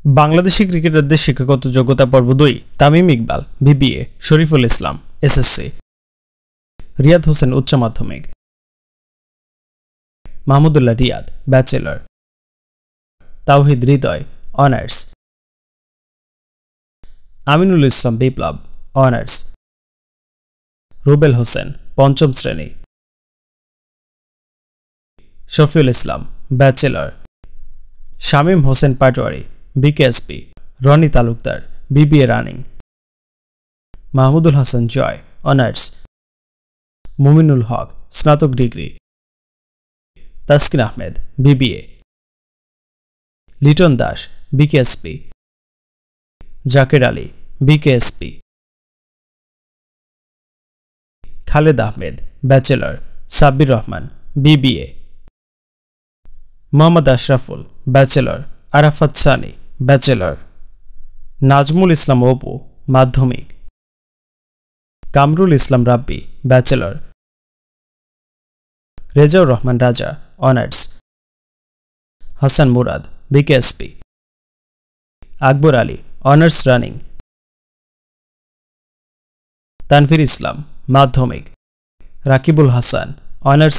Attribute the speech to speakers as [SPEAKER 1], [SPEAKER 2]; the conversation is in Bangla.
[SPEAKER 1] বাংলাদেশি ক্রিকেটারদের শিক্ষাগত যোগ্যতা পর্ব 2 তামিম ইকবাল বিবিএ, শরীফুল ইসলাম এসএসসি, রিয়াদ হোসেন উচ্চ মাধ্যমিক, Mahmudullah Riyad bachelor, Towhid Hridoy honours, Aminul Islam Biplob honours, Rubel Hossain পঞ্চম শ্রেণী, Shafiul Islam bachelor, Shamim Hossain Patwari BKSP, Rony Talukdar BBA running, Mahmudul Hasan Joy honours, Mominul Haque স্নাতক degree, Taskin Ahmed BBA, Liton Das BKSP, Jaker Ali BKSP, Khaled Ahmed bachelor, Sabbir Rahman BBA, Mohammad Ashraful bachelor, Arafat Sunny bachelor, Nazmul ইসলাম অপু মাধ্যমিক, কামরুল ইসলাম রাব্বি ব্যাচেলর, রেজাউর রহমান রাজা honours, Hasan Murad BKSP, Akbar Ali honours running, Tanvir ইসলাম মাধ্যমিক, রাকিবুল হাসান অনার্স